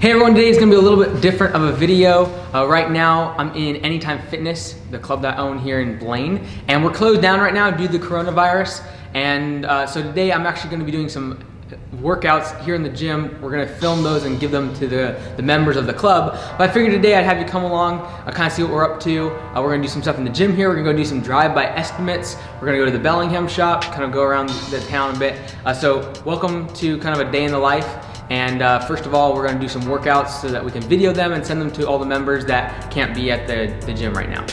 Hey everyone, today is going to be a little bit different of a video. Right now I'm in Anytime Fitness, the club that I own here in Blaine, and we're closed down right now due to the coronavirus. And so today I'm actually going to be doing some workouts here in the gym. We're going to film those and give them to the members of the club. But I figured today I'd have you come along, kind of see what we're up to. We're going to do some stuff in the gym here. We're going to go do some drive-by estimates. We're going to go to the Bellingham shop, kind of go around the town a bit. So welcome to kind of a day in the life. And first of all, we're going to do some workouts so that we can video them and send them to all the members that can't be at the gym right now.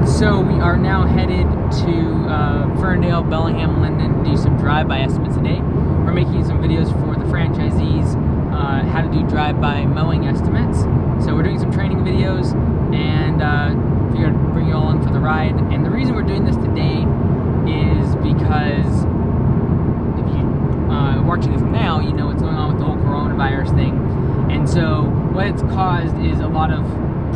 So we are now headed to Ferndale, Bellingham, Linden to do some drive-by estimates today. We're making some videos for the franchisees, how to do drive-by mowing estimates. So we're doing some training videos and figured I'd bring you all along for the ride. And the reason we're doing this today is because if you watching this now, you know what's going on with the whole coronavirus thing. And so what it's caused is a lot of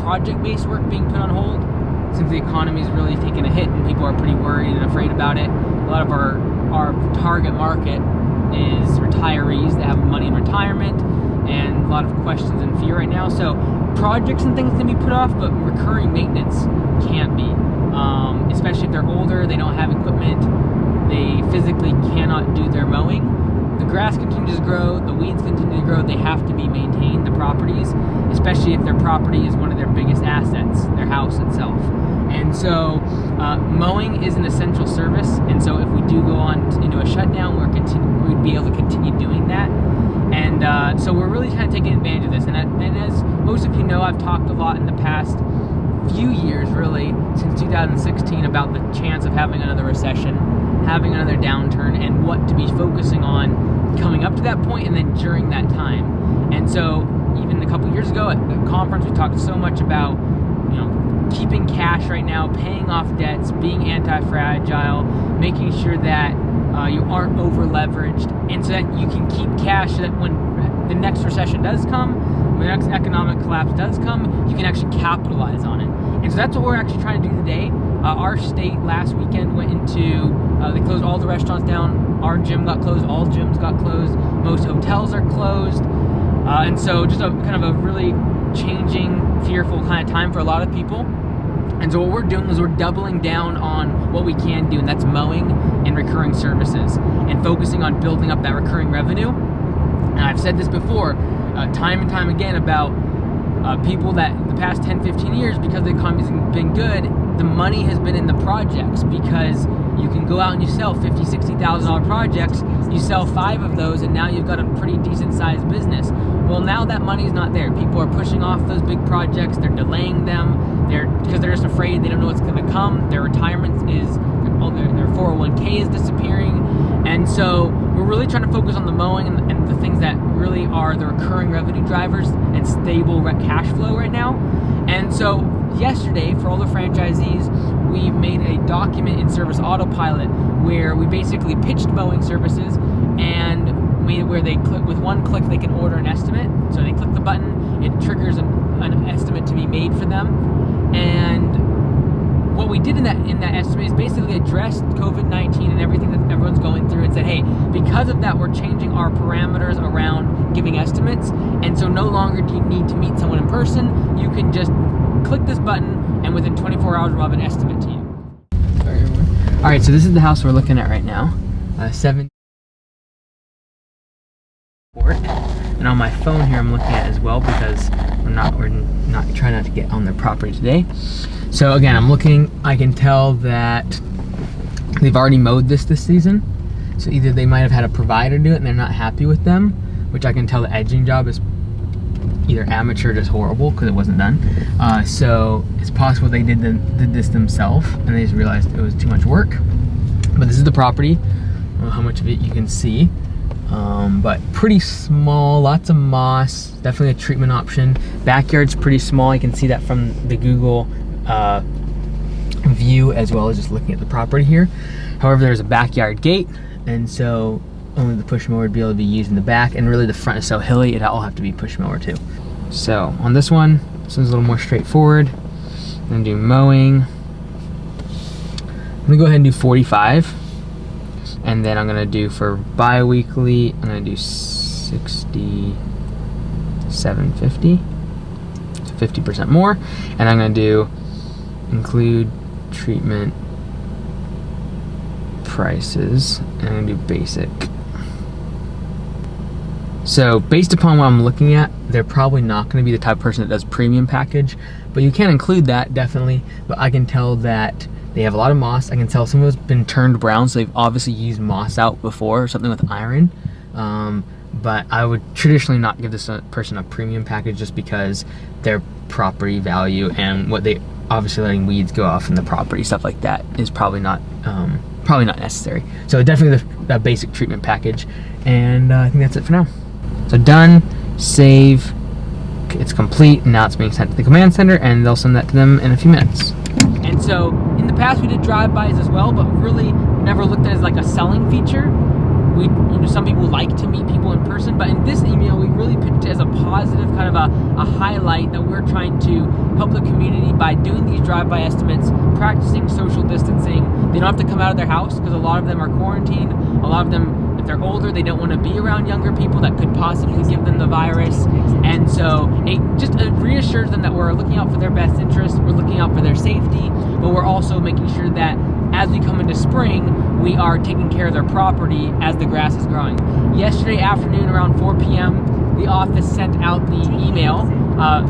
project-based work being put on hold. Since the economy is really taking a hit and people are pretty worried and afraid about it, a lot of our target market is retirees that have money in retirement and a lot of questions and fear right now. So projects and things can be put off, but recurring maintenance can't be. Especially if they're older, they don't have equipment, they physically cannot do their mowing. The grass continues to grow, the weeds continue to grow, they have to be maintained, the properties, especially if their property is one of their biggest assets, their house itself. And so mowing is an essential service, and so if we do go on into a shutdown, we'd be able to continue doing that. And so we're really kind of taking advantage of this. And as most of you know, I've talked a lot in the past few years, really, since 2016, about the chance of having another recession, having another downturn, and what to be focusing on coming up to that point and then during that time. And so even a couple years ago at the conference, we talked so much about, you know, keeping cash right now, paying off debts, being anti-fragile, making sure that you aren't over-leveraged, and so that you can keep cash so that when the next recession does come, when the next economic collapse does come, you can actually capitalize on it. And so that's what we're actually trying to do today. Our state last weekend went into, they closed all the restaurants down. Our gym got closed, all gyms got closed, most hotels are closed. And so just a kind of a really changing, fearful kind of time for a lot of people. And so what we're doing is we're doubling down on what we can do, and that's mowing and recurring services, and focusing on building up that recurring revenue. And I've said this before, time and time again, about people that in the past 10, 15 years, because the economy's been good, the money has been in the projects, because you can go out and you sell $50,000, $60,000 projects, you sell 5 of those, and now you've got a pretty decent sized business. Well, now that money's not there. People are pushing off those big projects, they're delaying them, because they're just afraid, they don't know what's gonna come, their retirement is, their 401k is disappearing. And so we're really trying to focus on the mowing and the things that really are the recurring revenue drivers and stable cash flow right now. And so yesterday, for all the franchisees, we made a document in Service Autopilot where we basically pitched mowing services and made it where they click, with one click they can order an estimate. So they click the button, it triggers an estimate to be made for them. And what we did in that estimate is basically addressed COVID-19 and everything that everyone's going through, and said, hey, because of that, we're changing our parameters around giving estimates, and so no longer do you need to meet someone in person. You can just click this button, and within 24 hours, we'll have an estimate to you. All right, so this is the house we're looking at right now, 7. And on my phone here, I'm looking at as well, because we're not trying not to get on their property today. So again, I'm looking, I can tell that they've already mowed this season. So either they might have had a provider do it and they're not happy with them, which I can tell the edging job is either amateur or just horrible because it wasn't done. So it's possible they did this themselves and they just realized it was too much work. But this is the property. I don't know how much of it you can see. but pretty small, lots of moss, definitely a treatment option. Backyard's pretty small. You can see that from the Google view, as well as just looking at the property here. However, there's a backyard gate, and so only the push mower would be able to be used in the back, and really the front is so hilly, it'd all have to be push mower too. So on this one's a little more straightforward. I'm gonna do mowing. I'm gonna go ahead and do 45. And then I'm gonna do for bi-weekly, I'm gonna do 67.50, so 50% more. And I'm gonna do include treatment prices, and I'm gonna do basic. So based upon what I'm looking at, they're probably not gonna be the type of person that does premium package, but you can include that definitely. But I can tell that they have a lot of moss. I can tell some of it's been turned brown, so they've obviously used moss out before, or something with iron. But I would traditionally not give this person a premium package, just because their property value and what they obviously letting weeds go off in the property, stuff like that, is probably not necessary. So definitely the basic treatment package, and I think that's it for now. So done, save, it's complete, and now it's being sent to the command center, and they'll send that to them in a few minutes. And so in the past we did drive-bys as well, but really never looked at it as like a selling feature. Some people like to meet people in person, but in this email we really pitched it as a positive, kind of a highlight that we're trying to help the community by doing these drive-by estimates, practicing social distancing. They don't have to come out of their house because a lot of them are quarantined. A lot of them, if they're older, they don't want to be around younger people that could possibly give them the virus. And so it just reassures them that we're looking out for their best interest, we're looking out for their safety, but we're also making sure that as we come into spring, we are taking care of their property as the grass is growing. Yesterday afternoon around 4 p.m., the office sent out the email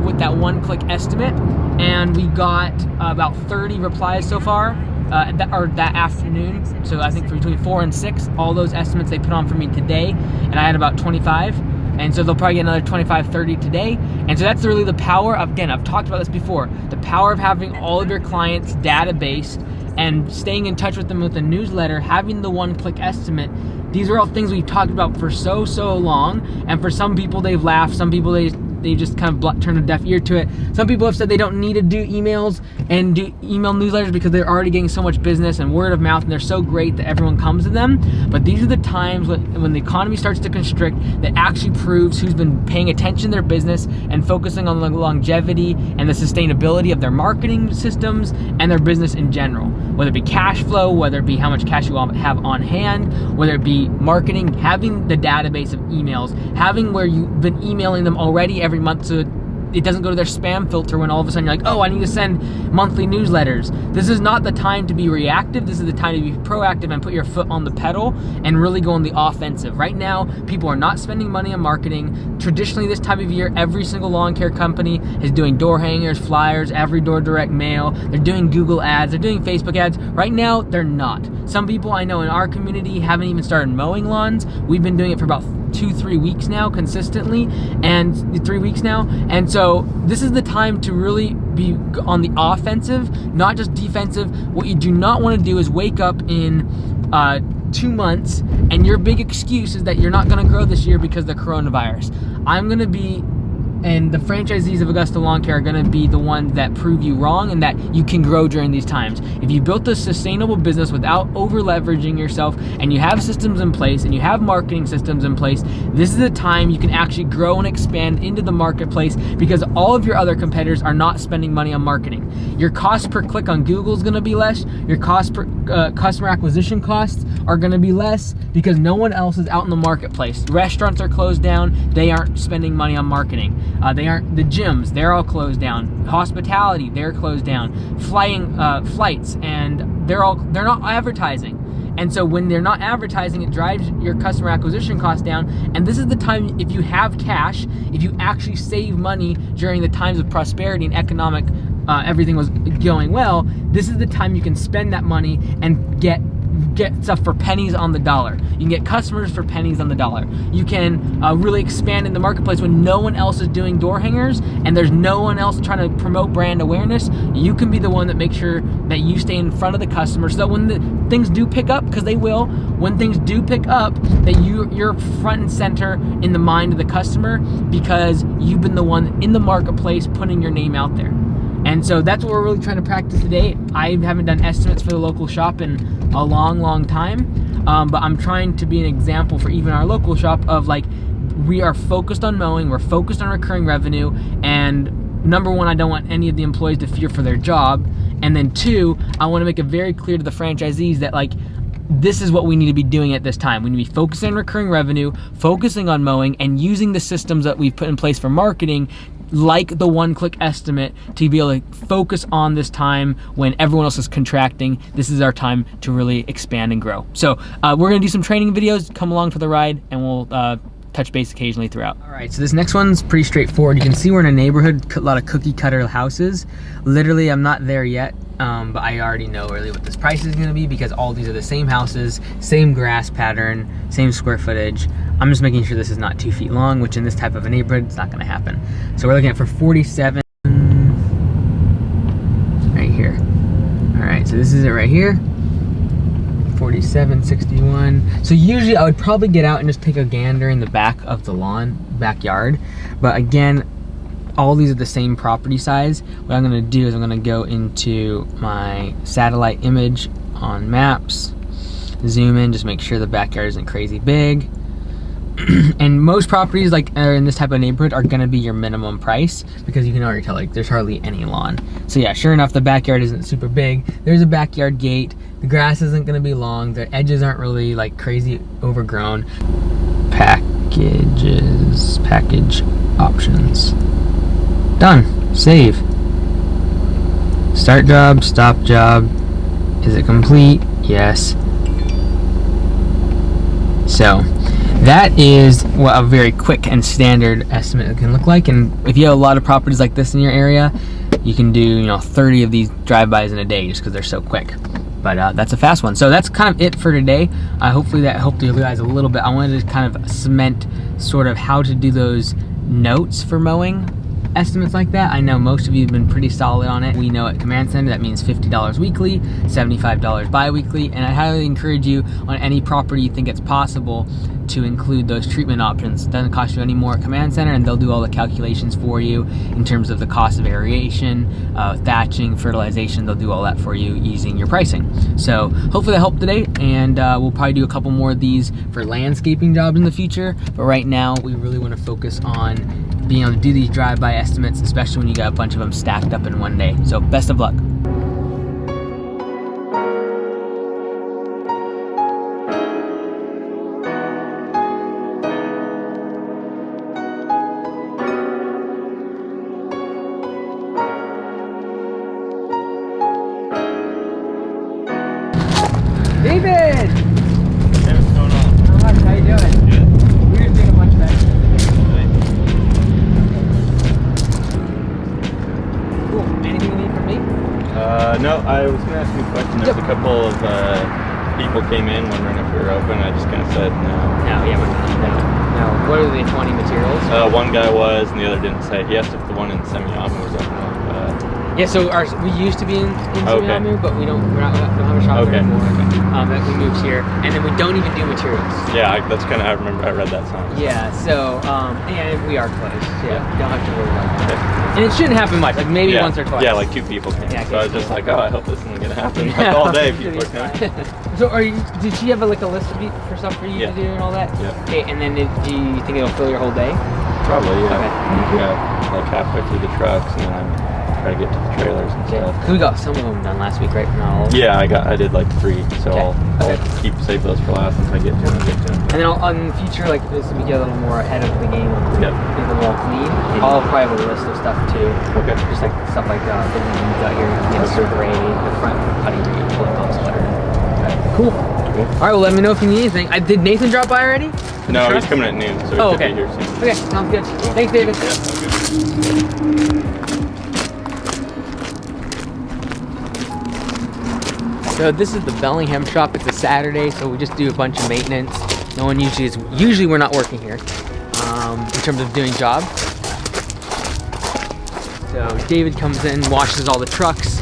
with that one-click estimate, and we got about 30 replies so far. That afternoon, so I think between 4 and 6, all those estimates they put on for me today, and I had about 25, and so they'll probably get another 25, 30 today. And so that's really the power of, again, I've talked about this before, the power of having all of your clients' database and staying in touch with them with a newsletter, having the one-click estimate. These are all things we've talked about for so long, and for some people they've laughed, some people they just kind of turn a deaf ear to it. Some people have said they don't need to do emails and do email newsletters because they're already getting so much business and word of mouth, and they're so great that everyone comes to them. But these are the times when the economy starts to constrict that actually proves who's been paying attention to their business and focusing on the longevity and the sustainability of their marketing systems and their business in general. Whether it be cash flow, whether it be how much cash you have on hand, whether it be marketing, having the database of emails, having where you've been emailing them already every month so it doesn't go to their spam filter when all of a sudden you're like, oh, I need to send monthly newsletters. This is not the time to be reactive. This is the time to be proactive and put your foot on the pedal and really go on the offensive. Right now, people are not spending money on marketing. Traditionally, this time of year, every single lawn care company is doing door hangers, flyers, every door direct mail. They're doing Google ads, they're doing Facebook ads. Right now, they're not. Some people I know in our community haven't even started mowing lawns. We've been doing it for about 2-3 weeks now consistently, and 3 weeks now, and so this is the time to really be on the offensive, not just defensive. What you do not want to do is wake up in 2 months and your big excuse is that you're not going to grow this year because of the coronavirus. I'm going to be, and the franchisees of Augusta Lawn Care are going to be the ones that prove you wrong and that you can grow during these times. If you built a sustainable business without over leveraging yourself, and you have systems in place and you have marketing systems in place, this is the time you can actually grow and expand into the marketplace, because all of your other competitors are not spending money on marketing. Your cost per click on Google is going to be less. Your cost per customer acquisition costs are going to be less because no one else is out in the marketplace. Restaurants are closed down. They aren't spending money on marketing. They aren't. The gyms, they're all closed down. Hospitality, they're closed down. Flights, and they're not advertising. And so when they're not advertising, it drives your customer acquisition costs down. And this is the time, if you have cash, if you actually save money during the times of prosperity and economic, everything was going well, this is the time you can spend that money and get get stuff for pennies on the dollar. You can get customers for pennies on the dollar. You can really expand in the marketplace when no one else is doing door hangers and there's no one else trying to promote brand awareness. You can be the one that makes sure that you stay in front of the customer, so that when the things do pick up, because they will, when things do pick up, that you're front and center in the mind of the customer, because you've been the one in the marketplace putting your name out there. And so that's what we're really trying to practice today. I haven't done estimates for the local shop in a long time, but I'm trying to be an example for even our local shop of like, we are focused on mowing, we're focused on recurring revenue, and number one, I don't want any of the employees to fear for their job, and then two, I want to make it very clear to the franchisees that like, this is what we need to be doing at this time. We need to be focusing on recurring revenue, focusing on mowing, and using the systems that we've put in place for marketing, like the one-click estimate, to be able to focus on this time when everyone else is contracting. This is our time to really expand and grow. So we're gonna do some training videos, come along for the ride, and we'll touch base occasionally throughout. All right, so this next one's pretty straightforward. You can see we're in a neighborhood, a lot of cookie cutter houses. Literally, I'm not there yet, but I already know really what this price is gonna be, because all these are the same houses, same grass pattern, same square footage. I'm just making sure this is not 2 feet long, which in this type of a neighborhood, it's not gonna happen. So we're looking at for 47, right here. All right, so this is it right here. 47.61. So usually I would probably get out and just take a gander in the back of the backyard. But again, all these are the same property size. What I'm gonna do is I'm gonna go into my satellite image on maps, zoom in, just make sure the backyard isn't crazy big. And most properties like are in this type of neighborhood are gonna be your minimum price, because you can already tell like there's hardly any lawn. So yeah, sure enough, the backyard isn't super big. There's a backyard gate. The grass isn't gonna be long. The edges aren't really like crazy overgrown. Packages, package options. Done, save. Start job, stop job. Is it complete? Yes. So that is what a very quick and standard estimate can look like. And if you have a lot of properties like this in your area, you can do 30 of these drive-bys in a day just because they're so quick. But that's a fast one. So that's kind of it for today. Hopefully that helped you guys a little bit. I wanted to kind of cement sort of how to do those notes for mowing estimates like that. I know most of you have been pretty solid on it. We know at Command Center that means $50 weekly, $75 bi-weekly, and I highly encourage you on any property you think it's possible to include those treatment options. It doesn't cost you any more at Command Center, and they'll do all the calculations for you in terms of the cost of aeration, thatching, fertilization. They'll do all that for you using your pricing. So hopefully that helped today, and we'll probably do a couple more of these for landscaping jobs in the future. But right now we really want to focus on being able to do these drive-by estimates, especially when you got a bunch of them stacked up in one day. So best of luck. David! Hey, what's going on? Not much, how you doing? Good. We're just doing a bunch of extras. Cool. Anything you need from me? No, I was going to ask you a question. There's a couple of people came in wondering if we were open. I just kind of said no. No, yeah, we're not. No. What are the 20 materials? One guy was, and the other didn't say. He asked if the one in Semiyama was open. Yeah, so we used to be in Okay. Semiamu, but we don't have a shop there anymore. That we moved here, and then we don't even do materials. Yeah, that's kind of how I remember. I read that sign. Yeah, so and we are closed. Yeah, Yeah. don't have to worry about that. Okay. And it shouldn't happen much, like maybe Yeah. once or twice. Yeah, like 2 people came. Yeah, so I was just like, oh, I hope this isn't gonna happen. Like Yeah, all day, should people be are coming. fine. So did she have like a list for stuff for you Yeah. to do and all that? Yeah. Okay, and then do you think it'll fill your whole day? Probably, yeah. Okay. Yeah, like halfway through the trucks, and then I'm trying to get to the trailers and stuff. Cause we got some of them done last week, right? Not all of them. Yeah, I did like 3, so Okay. I'll save those for last until I get to them. And then in the future, like this, we get a little more ahead of the game on Yep. getting them all clean. I'll probably have a list of stuff too. Okay. Just like stuff like the weeds out here, the spray, the front putting green, pulling off sweater. Cool. All right, well, let me know if you need anything. Did Nathan drop by already? No, he's coming at noon, so he Oh, should okay. be here soon. Okay, sounds good. Thanks, David. Yeah, sounds good. So this is the Bellingham shop. It's a Saturday, so we just do a bunch of maintenance. No one usually is. Usually we're not working here in terms of doing jobs. So David comes in, washes all the trucks,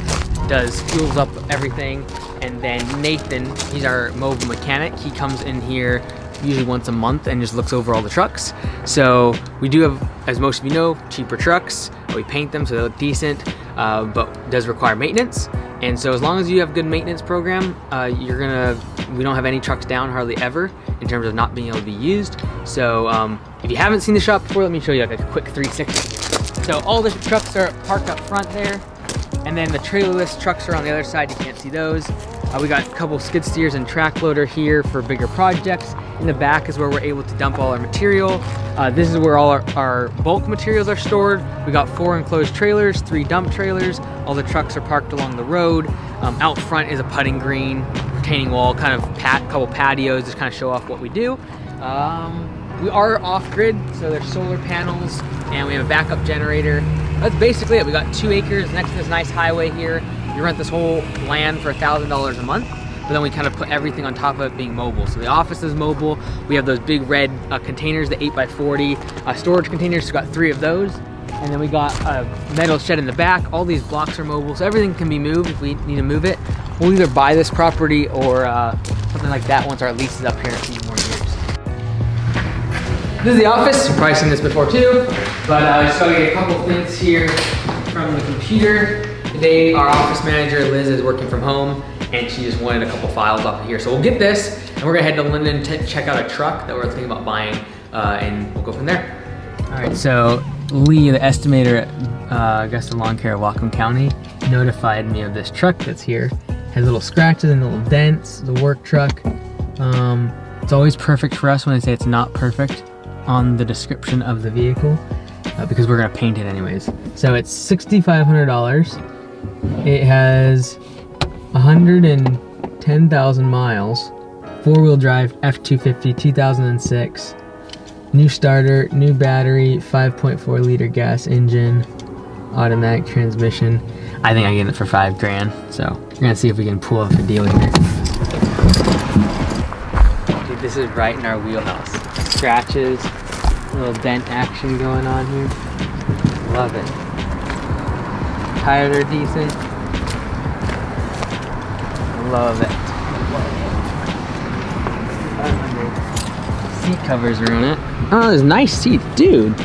fuels up everything, and then Nathan, he's our mobile mechanic. He comes in here usually once a month and just looks over all the trucks. So we do have, as most of you know, cheaper trucks. We paint them so they look decent, but does require maintenance. And so as long as you have good maintenance program, we don't have any trucks down hardly ever in terms of not being able to be used. So if you haven't seen the shop before, let me show you like a quick 360. So all the trucks are parked up front there, and then the trailerless trucks are on the other side. You can't see those. We got a couple skid steers and track loader here for bigger projects. In the back is where we're able to dump all our material. This is where all our bulk materials are stored. We got 4 enclosed trailers, 3 dump trailers. All the trucks are parked along the road. Out front is a putting green, retaining wall, kind of couple patios, just kind of show off what we do. We are off-grid, so there's solar panels, and we have a backup generator. That's basically it. We got 2 acres next to this nice highway here. We rent this whole land for $1,000 a month, but then we kind of put everything on top of it being mobile. So the office is mobile. We have those big red containers, the 8x40 storage containers. So we got 3 of those. And then we got a metal shed in the back. All these blocks are mobile, so everything can be moved if we need to move it. We'll either buy this property or something like that once our lease is up here in a few more years. This is the office. You've probably seen this before too, but I just gotta get a couple things here from the computer. Today, our office manager, Liz, is working from home, and she just wanted a couple files off of here. So we'll get this, and we're gonna head to Linden to check out a truck that we're thinking about buying, and we'll go from there. All right, so Lee, the estimator at Augusta Lawn Care of Whatcom County, notified me of this truck that's here. Has little scratches and little dents, the work truck. It's always perfect for us when they say it's not perfect on the description of the vehicle, because we're gonna paint it anyways. So it's $6,500. It has 110,000 miles, 4-wheel drive, F250, 2006. New starter, new battery, 5.4 liter gas engine, automatic transmission. I think I get it for $5 grand. So we're gonna see if we can pull off a deal here. Dude, this is right in our wheelhouse. Scratches, a little dent action going on here. Love it. Tires are decent. Love it. Seat covers are on it. Oh, there's nice seats, dude.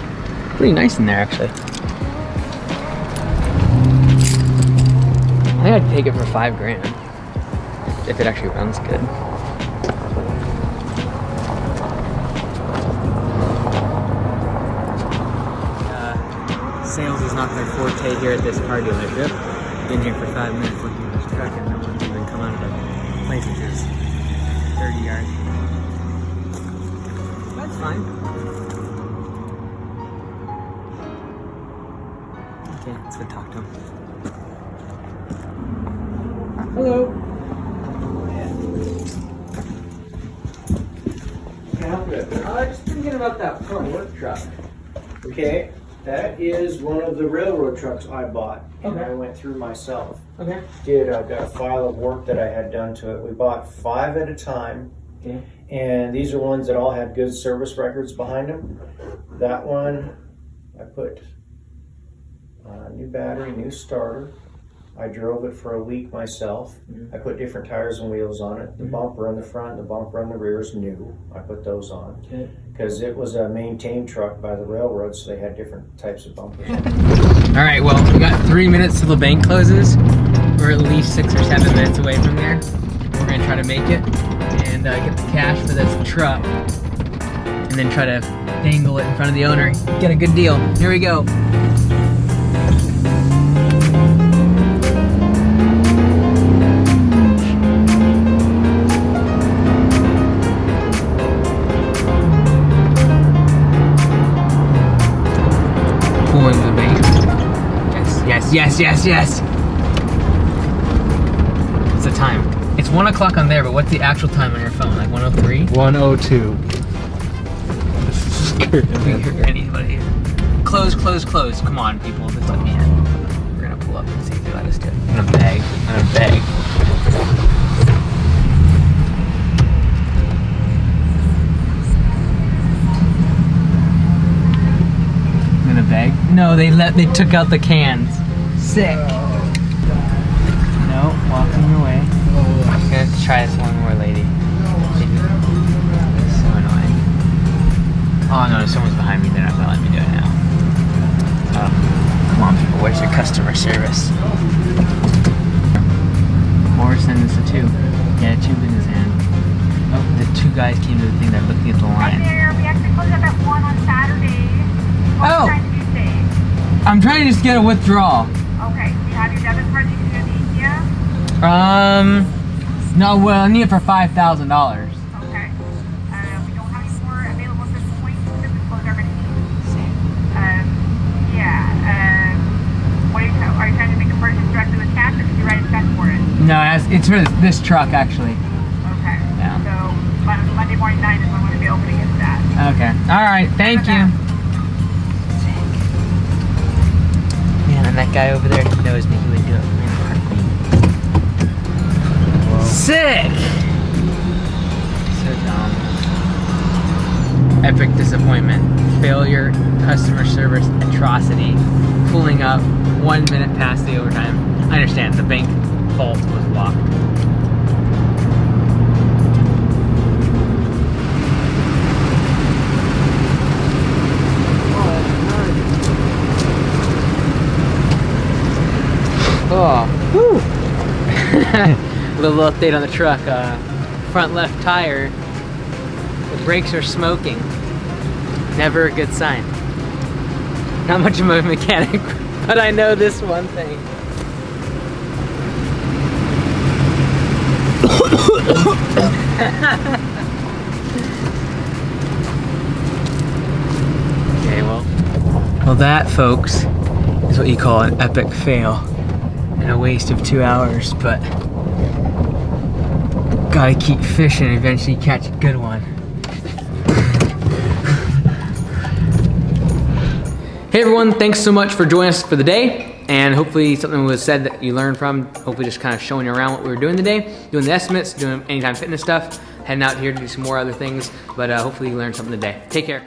Pretty nice in there, actually. I think I'd take it for $5 grand if it actually runs good. Sales is not their forte here at this car dealership. Been here for 5 minutes looking at this truck and no one's even come out of the place, which is 30 yards. That's fine. Okay, let's go talk to him. Hello. Can I help you? Just thinking about that front work truck. Okay, that is one of the railroad trucks I bought, and Okay. I went through myself. Okay. Got a file of work that I had done to it. We bought 5 at a time, Okay. and these are ones that all had good service records behind them. That one, I put new battery, new starter. I drove it for a week myself. I put different tires and wheels on it. The bumper on the front, the bumper on the rear is new. I put those on. Okay. Because it was a maintained truck by the railroad, so they had different types of bumpers. All right, well, we got 3 minutes till the bank closes. We're at least 6 or 7 minutes away from there. We're gonna try to make it and get the cash for this truck, and then try to dangle it in front of the owner, get a good deal. Here we go. Pulling the bank. Yes, yes, yes, yes, yes. What's the time? It's 1 o'clock on there, but what's the actual time on your phone? Like 1:03? 102. We hear anybody. Close, close, close. Come on, people. Just let me in. We're gonna pull up and see if they let us do it. I'm gonna beg. I'm gonna beg. Oh, they took out the cans. Sick. No, walking away. I'm gonna try this one more, lady. So annoying. Oh no, someone's behind me. They're not gonna let me do it now. Oh, come on, people. Where's your customer service? Morrison is a 2. Yeah, 2 in his hand. Oh, the 2 guys came to the thing. They're looking at the line. Hi there. We actually close up at 1 on Saturday. What Oh. time do you stay? I'm trying to just get a withdrawal. Okay. Do you have your debit card you can do the ATM? No, well, I need it for $5,000. Okay. We don't have any more available at this point because we closed our machine. Yeah. What are you trying to make a purchase directly with cash, or did you write a check for it? No, it's for this truck, actually. Okay. Yeah. So Monday morning 9 is when we're going to be opening it to that. Okay. All right. Thank you. Man, and that guy over there, he knows me. He would do it in a heartbeat. Sick! So dumb. Epic disappointment. Failure. Customer service atrocity. Pulling up 1 minute past the overtime. I understand. The bank vault was locked. Oh, whew. Little update on the truck. Front left tire. The brakes are smoking. Never a good sign. Not much of a mechanic, but I know this one thing. Okay, well, that, folks, is what you call an epic fail and a waste of 2 hours, but gotta keep fishing and eventually catch a good one. Hey everyone, thanks so much for joining us for the day, and hopefully something was said that you learned from, hopefully just kind of showing you around what we were doing today, doing the estimates, doing anytime fitness stuff, heading out here to do some more other things, but hopefully you learned something today. Take care.